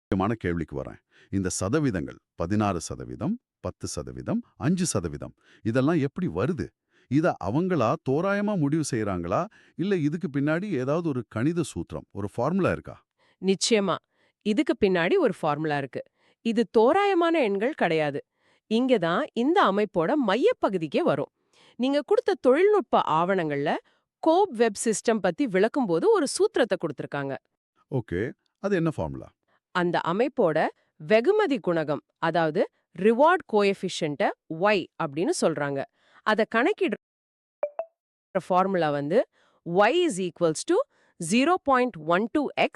முக்கியமான கேள்விக்கு வரேன். இந்த சதவீதங்கள் 16%, 10%, 5% இதெல்லாம் எப்படி வருது? இத அவங்களா தோராயமா முடிவு செய்றாங்களா? இல்ல இதுக்கு பின்னாடி ஏதாவது ஒரு கணித சூத்திரம், ஒரு ஃபார்முலா இருக்கா? நிச்சயமா. இதுக்கு பின்னாடி ஒரு ஃபார்முலா இருக்கு. இது தோராயமான எண்கள் கிடையாது. இங்க தான் இந்த அமைப்போட மையப்பகுதிக்கே வரும். நீங்க குடுத்த தொழில்நுட்ப ஆவணங்கள்ல கோப் வெப் சிஸ்டம் பத்தி விளக்கும்போது ஒரு சூத்திரத்த குடுத்திருக்காங்க. ஓகே. அது என்ன ஃபார்முலா? அந்த அமைப்போட வெகுமதி குணகம், அதாவது ரிவார்ட் கோஎஃபிஷியன்ட்ட Y அப்படின்னு சொல்றாங்க. அத கணக்கிடுற ஃபார்முலா வந்து y is equals to 0.12x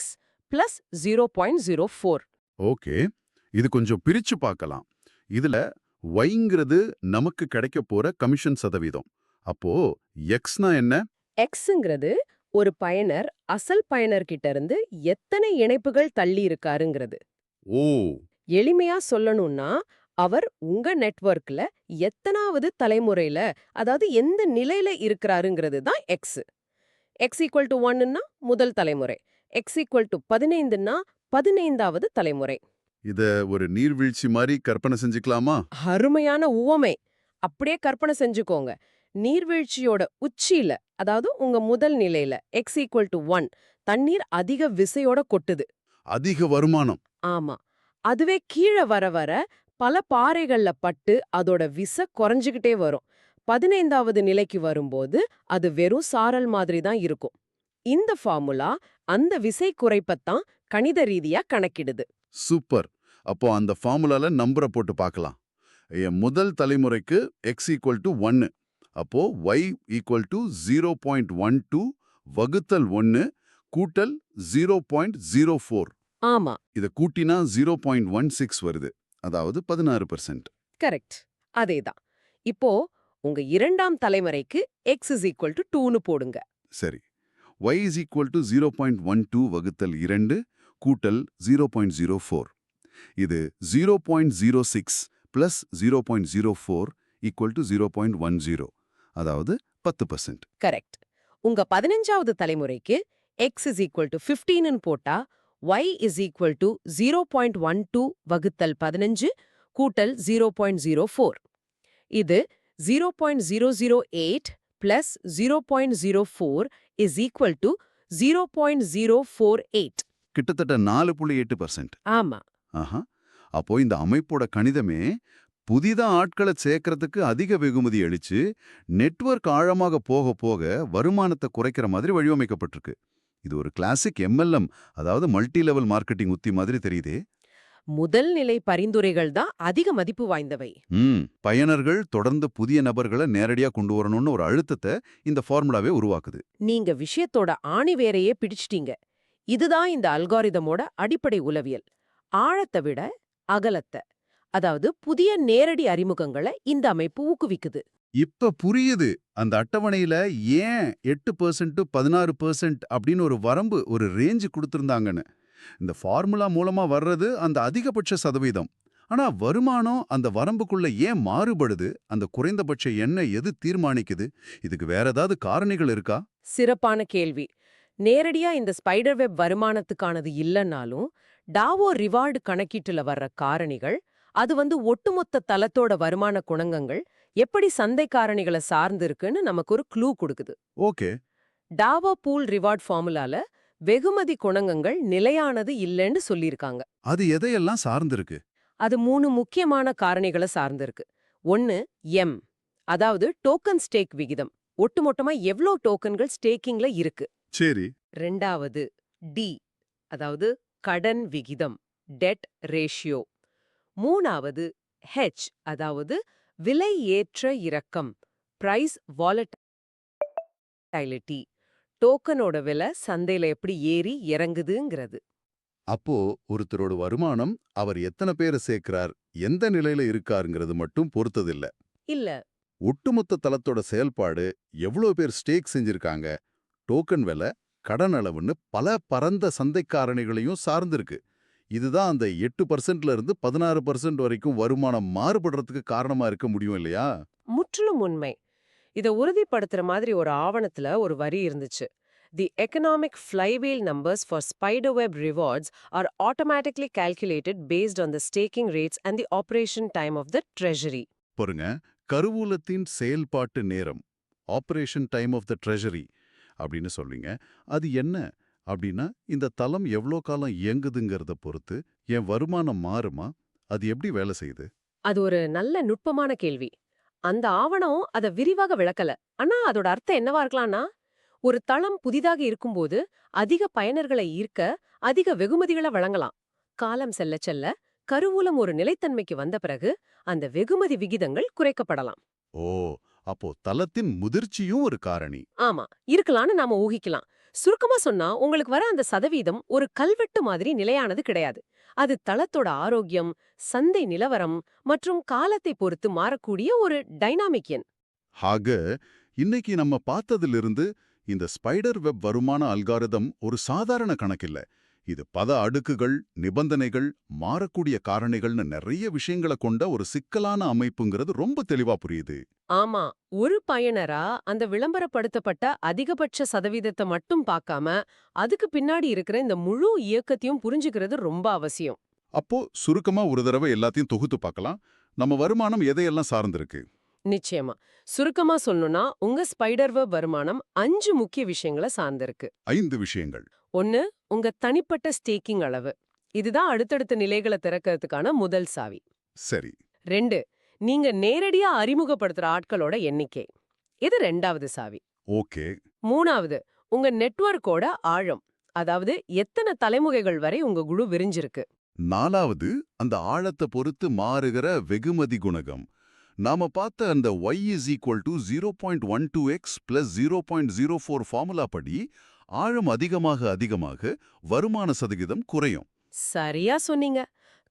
plus 0.04. Okay. இது கொஞ்சம் பிரிச்சு பார்க்கலாம். இதுல ஒய்ங்கிறது நமக்கு கிடைக்க போற கமிஷன் சதவீதம். அப்போ எக்ஸ்னா என்ன? எக்ஸ்ங்கிறது ஒரு பயனர் அசல் பயனர்கிட்ட இருந்து எத்தனை இணைப்புகள் தள்ளி இருக்காருங்கிறது. ஓ! எளிமையா சொல்லணும்னா, அவர் உங்க நெட்வொர்க்ல எத்தனாவது தலைமுறையில, அதாவது எந்த நிலையில இருக்கிறாருங்கிறது தான் எக்ஸ். எக்ஸ் ஈக்குவல் டு 1ன்னா முதல் தலைமுறை. எக்ஸ் ஈக்குவல் டு 15ன்னா 15வது தலைமுறை. இத ஒரு நீர்வீழ்ச்சி மாரி கற்பனை செஞ்சுக்கலாமா? அருமையான உவமை. அப்படியே கற்பனை செஞ்சுக்கோங்க. நீர்வீழ்ச்சியோட உச்சியில, அதாவது உங்க முதல் நிலையில எக்ஸ் ஈக்குவல் டு 1 தண்ணீர் அதிக விசையோட கொட்டுது. அதிக வருமானம். ஆமா. அதுவே கீழ வர வர பல பாறைகள்ல பட்டு அதோட விசை குறைஞ்சுகிட்டே வரும். 15வது நிலைக்கு வரும்போது அது வெறும் சாரல் மாதிரி தான் இருக்கும். இந்த ஃபார்முலா அந்த விசை குறைப்பத்தான் கணித ரீதியா கணக்கிடுது. சூப்பர். அப்போ அந்த ஃபார்முலால நம்பர போட்டு பார்க்கலாம். என் முதல் தலைமுறைக்கு x ஈக்குவல் டு 1. அப்போ y ஈக்குவல் டு 0.12 வகுத்தல் 1 கூட்டல் 0.04. ஆமா, இத கூட்டினா 0.16 வருது. அதாவது 16%. கரெக்ட். அதேதான். இப்போ உங்க இரண்டாம் தலைமுறைக்கு x is equal to 2ன்னு போடுங்க. சரி. y is equal to 0.12 வகுத்தல் 2 கூட்டல் 0.04. இது 0.06 plus 0.04 equal to 0.10. அதாவது 10%. கரெக்ட். உங்க 15வது தலைமுறைக்கு x is equal to 15ன்னு போட்டா y is equal to 0.12 வகுத்தல் 15 கூட்டல் 0.04. இது 0.008 plus 0.04 is equal to 0.048. கிட்டத்தட்ட 4.8%. ஆமா, ஆஹா. அப்போ இந்த அமைப்போட கணிதமே புதிதா ஆட்களை சேர்க்கறதுக்கு அதிக வெகுமதி அளிச்சு நெட்வொர்க் ஆழமாக போக போக வருமானத்தை குறைக்கிற மாதிரி வடிவமைக்கப்பட்டிருக்கு. இது ஒரு கிளாசிக் MLM, அதாவது மல்டி லெவல் மார்க்கெட்டிங் உத்தி மாதிரி தெரியுதே. முதல் நிலை பரிந்துரைகள் தான் அதிக மதிப்பு வாய்ந்தவை. பயனர்கள் தொடர்ந்து புதிய நபர்களை நேரடியா கொண்டு வரணும்னு ஒரு அழுத்தத்தை இந்த ஃபார்முலாவே உருவாக்குது. நீங்க விஷயத்தோட ஆணிவேரையே பிடிச்சிட்டீங்க. இதுதான் இந்த அல்காரிதமோட அடிப்படை உளவியல். ஆழத்தை விட அகலத்தை, அதாவது புதிய நேரடி அறிமுகங்களை இந்த அமைப்பு ஊக்குவிக்குது. இப்ப புரியுது. அந்த அட்டவணையில ஏன் 8% 16% அப்படின்னு ஒரு வரம்பு, ஒரு ரேஞ்சு கொடுத்திருந்தாங்கன்னு. இந்த ஃபார்முலா மூலமா வர்றது அந்த அதிகபட்ச சதவீதம். ஆனா வருமானம் அந்த வரம்புக்குள்ள ஏன் மாறுபடுது? அந்த குறைந்தபட்ச எண்ணை எது தீர்மானிக்குது? இதுக்கு வேற ஏதாவது காரணிகள் இருக்கா? சிறப்பான கேள்வி. நேரடியா இந்த ஸ்பைடர் வெப் வருமானத்துக்கானது இல்லைன்னாலும், டாவோ ரிவார்டு கணக்கீட்டுல வர்ற காரணிகள், அது வந்து ஒட்டுமொத்த தளத்தோட வருமான குணகங்கள் எப்படி சந்தை காரணிகளை சார்ந்து இருக்குன்னு நமக்கு ஒரு க்ளூ கொடுக்குது. ஓகே. டாவோ பூல் ரிவார்ட் ஃபார்முலால வெகுமதி குணகங்கள் நிலையானது இல்லைன்னு சொல்லியிருக்காங்க. அது எதையெல்லாம் சார்ந்திருக்கு? அது 3 முக்கியமான காரணிகளை சார்ந்திருக்கு. 1 எம், அதாவது டோக்கன் ஸ்டேக் விகிதம். ஒட்டுமொத்தமா எவ்ளோ டோக்கன்கள் ஸ்டேக்கிங்ல இருக்கு. சரி. 2வது டி, அதாவது கடன் விகிதம், டெட் ரேஷியோ. 3வது ஹெச், அதாவது விலை ஏற்ற இறக்கம், பிரைஸ் வாலடைலிட்டி. டோக்கனோட விலை சந்தையில எப்படி ஏறி இறங்குதுங்கிறது. அப்போ ஒருத்தரோட வருமானம் அவர் எத்தனை பேரை சேர்க்கிறார், எந்த நிலையில இருக்காருங்கிறது மட்டும் பொறுத்ததில்ல. இல்ல, ஒட்டுமொத்த தளத்தோட செயல்பாடு, எவ்வளவு பேர் ஸ்டேக் செஞ்சிருக்காங்க, டோக்கன் விலை, கடன் அளவுன்னு பல பரந்த சந்தை காரணிகளையும் சார்ந்திருக்கு. இதுதான் அந்த 8%ல இருந்து 16% வரைக்கும் வருமானம் மாறுபடுறதுக்கு காரணமா இருக்க முடியும் இல்லையா? முற்றிலும் உண்மை. இத உறுதிப்படுத்துற மாதிரி ஒரு ஆவணத்துல ஒரு வரி இருந்துச்சு. The economic flywheel numbers for spiderweb rewards are automatically calculated based on the staking rates and the operation time of the treasury. பாருங்க, கருவூலத்தின் செயல்பாட்டு நேரம், operation time of the treasury அப்படின்னு சொல்றீங்க. அது என்ன அப்படின்னா, இந்த தளம் எவ்வளோ காலம் இயங்குதுங்கிறத பொறுத்து என் வருமானம் மாறுமா? அது எப்படி வேலை செய்யுது? அது ஒரு நல்ல நுட்பமான கேள்வி. அந்த ஆவணம் அத விரிவாக விளக்கல. ஆனா அதோட அர்த்தம் என்னவா இருக்கலாம்னா, ஒரு தளம் புதிதாக இருக்கும்போது அதிக பயனர்களை ஈர்க்க அதிக வெகுமதிகளை வழங்கலாம். காலம் செல்ல செல்ல கருவூலம் ஒரு நிலைத்தன்மைக்கு வந்த பிறகு அந்த வெகுமதி விகிதங்கள் குறைக்கப்படலாம். ஓ, அப்போ தளத்தின் முதிர்ச்சியும் ஒரு காரணி. ஆமா, இருக்கலாம்னு நாம ஊகிக்கலாம். சுருக்கமா சொன்னா உங்களுக்கு வர அந்த சதவீதம் ஒரு கல்வெட்டு மாதிரி நிலையானது கிடையாது. அது தளத்தோட ஆரோக்கியம், சந்தை நிலவரம் மற்றும் காலத்தை பொறுத்து மாறக்கூடிய ஒரு டைனாமிக் எண். ஆக, இன்னைக்கு நம்ம பார்த்ததிலிருந்து இந்த ஸ்பைடர் வெப் வருமான அல்காரிதம் ஒரு சாதாரண கணக்கில்ல. இது பல அடுக்குகள், நிபந்தனைகள், மாறக்கூடிய காரணிகள்னு நிறைய விஷயங்களை கொண்ட ஒரு சிக்கலான அமைப்புங்கிறது ரொம்ப தெளிவா புரியுது. ஆமா, ஒரு பயனரா அந்த விளம்பரப்படுத்தப்பட்ட அதிகபட்ச சதவீதத்தை மட்டும் பார்க்காம, அதுக்கு பின்னாடி இருக்கிற இந்த முழு இயக்கத்தையும் புரிஞ்சுக்கிறது ரொம்ப அவசியம். அப்போ சுருக்கமா ஒரு தடவை எல்லாத்தையும் தொகுத்து பார்க்கலாம். நம்ம வருமானம் எதையெல்லாம் சார்ந்திருக்கு? நிச்சயமா. சுருக்கமா சொல்லணும்னா, உங்க ஸ்பைடர்வெப் வருமானம் 5 முக்கிய விஷயங்களை சார்ந்திருக்கு. 5 விஷயங்கள். 1. உங்க தனிப்பட்ட ஸ்டேக்கிங் அளவு. இதுதான் அடுத்தடுத்த நிலைகளை திறக்கிறதுக்கான முதல் சாவி. சரி. 2. நீங்க நேரடியா அறிமுகப்படுத்துற ஆட்களோட எண்ணிக்கை. இது 2வது சாவி. ஓகே. 3வது உங்க நெட்வொர்க்கோட ஆழம். அதாவது எத்தனை தலைமுறைகள் வரை உங்க குழு விரிஞ்சிருக்கு. 4வது அந்த ஆழத்தை பொறுத்து மாறுகிற வெகுமதி குணகம். நாம பார்த்த அந்த y is equal to 0.12x plus 0.04 formula படி ஆழம் அதிகமாக வருமான சதவீதம் குறையும். சரியா சொன்னீங்க.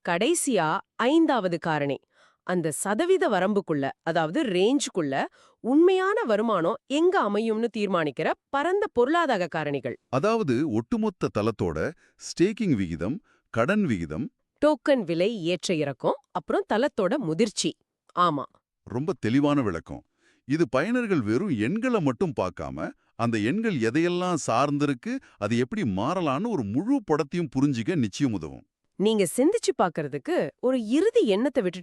கடைசியா 5வது காரணி. அந்த சதவீத வரம்புக்குள்ள, அதாவது ரேஞ்சுக்குள்ள உண்மையான வருமானம் எங்க அமையும்னு தீர்மானிக்கிற பரந்த பொருளாதார காரணிகள். அதாவது ஒட்டுமொத்த தளத்தோட ஸ்டேக்கிங் விகிதம், கடன் விகிதம். டோக்கன் விலை ஏற்ற இறக்கம், அப்புறம் தளத்தோட முதிர்ச்சி. ஆமா. ரொம்ப தெளிவான விளக்கம். இது பயனர்கள் வெறும் எண்களை மட்டும் பார்க்காம, அந்த எண்கள் எதையெல்லாம் சார்ந்திருக்கு, அது எப்படி மாறலான்னு ஒரு முழு படத்தையும் புரிஞ்சிக்க நிச்சயம் உதவும். நீங்க சிந்திச்சு பார்க்கறதுக்கு ஒரு இறுதி எண்ணத்தை விட்டு